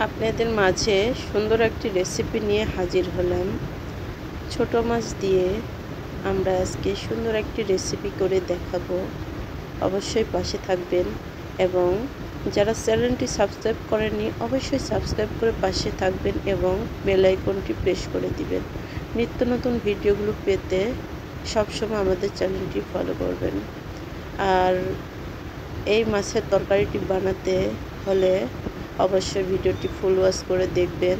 আপনাদের মাঝে সুন্দর একটি রেসিপি নিয়ে হাজির হলাম। ছোট মাছ দিয়ে আমরা আজকে সুন্দর একটি রেসিপি করে দেখাবো। অবশ্যই পাশে থাকবেন এবং যারা চ্যানেলটি সাবস্ক্রাইব করেননি অবশ্যই সাবস্ক্রাইব করে পাশে থাকবেন এবং বেল আইকনটি প্রেস করে দিবেন। নিত্য নতুন ভিডিওগুলো পেতে সবসময় আমাদের চ্যানেলটি ফলো করবেন। আর এই মাছের তরকারিটি বানাতে হলে অবশ্যই ভিডিওটি ফুল ওয়াচ করে দেখবেন।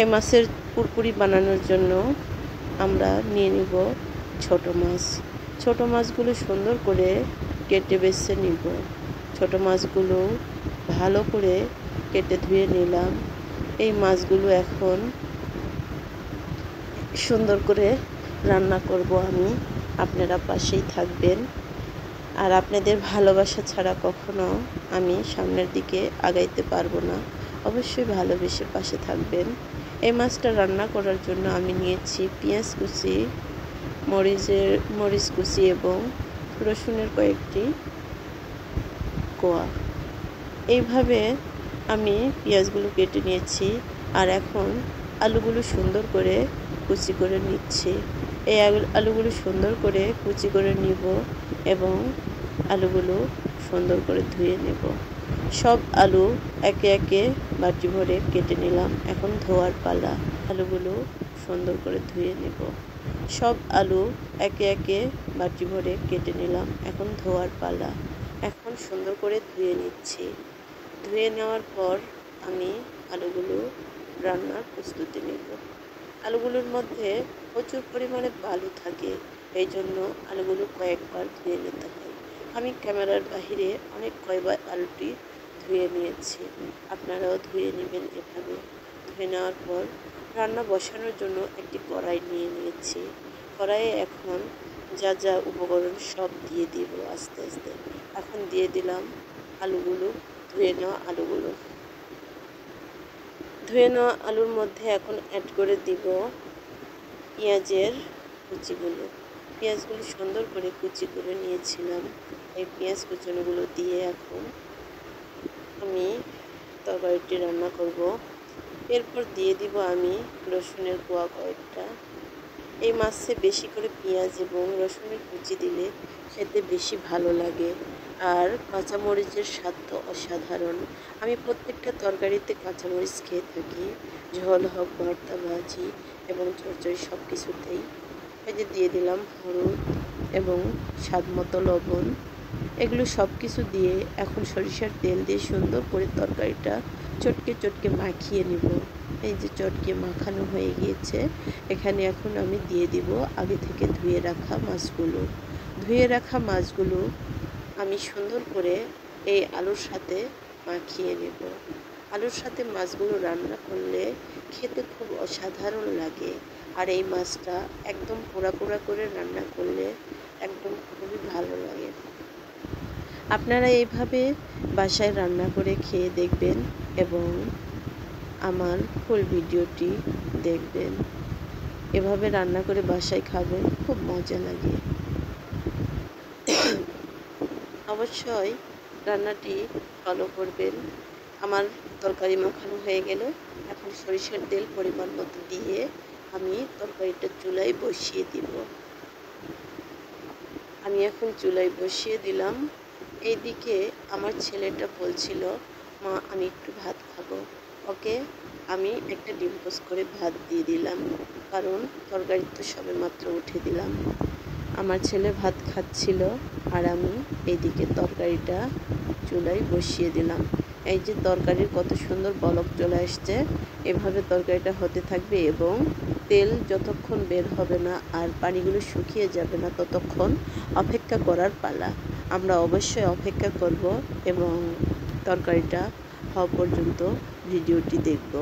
এই মাছের পুরপুরি বানানোর জন্য আমরা নিয়ে নিব ছোট মাছ। ছোট মাছগুলো সুন্দর করে কেটে বেছে নিব। ছোট মাছগুলো ভালো করে কেটে ধুয়ে নিলাম। এই মাছগুলো এখন সুন্দর করে রান্না করব আমি, আপনারা পাশেই থাকবেন। আর আপনাদের ভালোবাসা ছাড়া কখনো আমি সামনের দিকে আগাইতে পারবো না। অবশ্যই ভালোবেসে পাশে থাকবেন। এই মাছটা রান্না করার জন্য আমি নিয়েছি পেঁয়াজ কুচি, মরিচ কুচি এবং রসুনের কয়েকটি কোয়া। এইভাবে আমি পেঁয়াজগুলো কেটে নিয়েছি। আর এখন আলুগুলো সুন্দর করে কুচি করে নিচ্ছি। এই আলুগুলো সুন্দর করে কুচি করে নিব এবং আলুগুলো সুন্দর করে ধুয়ে নেব। সব আলু একে একে বাটি ভরে কেটে নিলাম। এখন ধোয়ার পালা। আলুগুলো সুন্দর করে ধুয়ে নেব। সব আলু একে একে বাটি ভরে কেটে নিলাম। এখন ধোয়ার পালা। এখন সুন্দর করে ধুয়ে নিচ্ছি। ধুয়ে নেওয়ার পর আমি আলুগুলো রান্নার প্রস্তুতি নেব। আলুগুলোর মধ্যে প্রচুর পরিমাণে বালু থাকে, এই জন্য আলুগুলো কয়েকবার ধুয়ে নিতে হয়। আমি ক্যামেরার বাহিরে কয়েকবার আলুটি ধুয়ে নিয়েছি। আপনারাও ধুয়ে নেবেন এভাবে। ধুয়ে নেওয়ার পর রান্না বসানোর জন্য একটি কড়াই নিয়ে নিয়েছি। কড়াইয়ে এখন যা যা উপকরণ সব দিয়ে দিব আস্তে আস্তে। এখন দিয়ে দিলাম আলুগুলো, ধুয়ে নেওয়া আলুগুলো। ধুয়ে নেওয়া আলুর মধ্যে এখন অ্যাড করে দিব পেঁয়াজের কুচিগুলো। পেঁয়াজগুলো সুন্দর করে কুচি করে নিয়েছিলাম। এই পেঁয়াজ কুচানোগুলো দিয়ে এখন আমি তরকারিটি রান্না করব। এরপর দিয়ে দিব আমি রসুনের কোয়া কয়েকটা। এই মাছে বেশি করে পেঁয়াজ এবং রসুনের কুচি দিলে খেতে বেশি ভালো লাগে। আর কাঁচামরিচের স্বাদ তো অসাধারণ। আমি প্রত্যেকটা তরকারিতে কাঁচামরিচ খেয়ে থাকি, ঝোল হোক, ভর্তা, ভাজি এবং চচ্চড়ি সব কিছুতেই। এই যে দিয়ে দিলাম হলুদ এবং স্বাদ মতো লবণ। এগুলো সব কিছু দিয়ে এখন সরিষার তেল দিয়ে সুন্দর করে তরকারিটা চটকে চটকে মাখিয়ে নিব। এই যে চটকে মাখানো হয়ে গিয়েছে। এখানে এখন আমি দিয়ে দিব আগে থেকে ধুয়ে রাখা মাছগুলো। ধুয়ে রাখা মাছগুলো আমি সুন্দর করে এই আলুর সাথে মাখিয়ে নেব। আলুর সাথে মাছগুলো রান্না করলে খেতে খুব অসাধারণ লাগে। আর এই মাছটা একদম পোড়া পোড়া করে রান্না করলে একদম খুবই ভালো লাগে। আপনারা এইভাবে বাসায় রান্না করে খেয়ে দেখবেন এবং আমার ফুল ভিডিওটি দেখবেন। এভাবে রান্না করে বাসায় খাবেন, খুব মজা লাগে। অবশ্যই রান্নাটি ফলো করবেন। আমার তরকারি মাখানো হয়ে গেল। এখন সরিষার তেল পরিমাণ মতো দিয়ে আমি তরকারিটা চুলায় বসিয়ে দিব। আমি এখন চুলায় বসিয়ে দিলাম। এইদিকে আমার ছেলেটা বলছিল, মা আমি একটু ভাত খাবো। ওকে আমি একটা ডিম পোস্ট করে ভাত দিয়ে দিলাম, কারণ তরকারি তো সবে মাত্র উঠে দিলাম। আমার ছেলে ভাত খাচ্ছিল আর আমি এইদিকে তরকারিটা চুলায় বসিয়ে দিলাম। এই যে তরকারির কত সুন্দর বলক চলে আসছে। এভাবে তরকারিটা হতে থাকবে এবং তেল যতক্ষণ বের হবে না আর পানিগুলো শুকিয়ে যাবে না ততক্ষণ অপেক্ষা করার পালা। আমরা অবশ্যই অপেক্ষা করব এবং তরকারিটা হওয়া পর্যন্ত ভিডিওটি দেখব।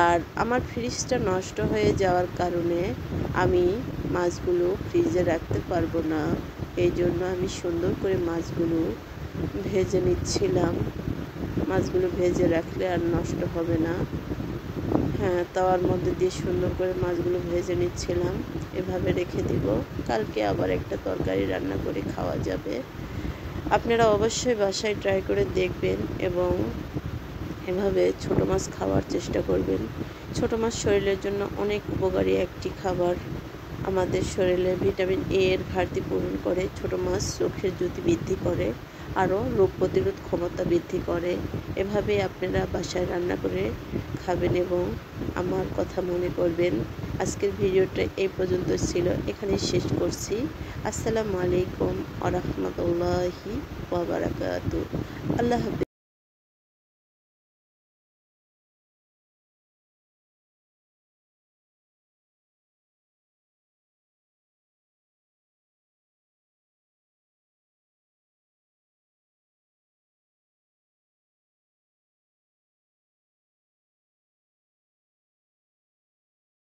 আর আমার ফ্রিজটা নষ্ট হয়ে যাওয়ার কারণে আমি মাছগুলো ফ্রিজে রাখতে পারবো না। এই জন্য আমি সুন্দর করে মাছগুলো ভেজে নিচ্ছিলাম। মাছগুলো ভেজে রাখলে আর নষ্ট হবে না। হ্যাঁ, তাওয়ার মধ্যে দিয়ে সুন্দর করে মাছগুলো ভেজে নিচ্ছিলাম। এভাবে রেখে দিব, কালকে আবার একটা তরকারি রান্না করে খাওয়া যাবে। আপনারা অবশ্যই বাসায় ট্রাই করে দেখবেন এবং এভাবে ছোট মাছ খাওয়ার চেষ্টা করবেন। ছোট মাছ শরীরের জন্য অনেক উপকারী একটি খাবার। আমাদের শরীরে ভিটামিন এ এর ঘাটতি পূরণ করে। ছোট মাছ চোখের জ্যোতি বৃদ্ধি করে, আরও রোগ প্রতিরোধ ক্ষমতা বৃদ্ধি করে। এভাবে আপনারা বাসায় রান্না করে খাবেন এবং আমার কথা মনে করবেন। আজকের ভিডিওটা এই পর্যন্ত ছিল, এখানেই শেষ করছি। আসসালামু আলাইকুম ওয়া রাহমাতুল্লাহি ওয়া বারাকাতুহু। আল্লাহ হাফেজ।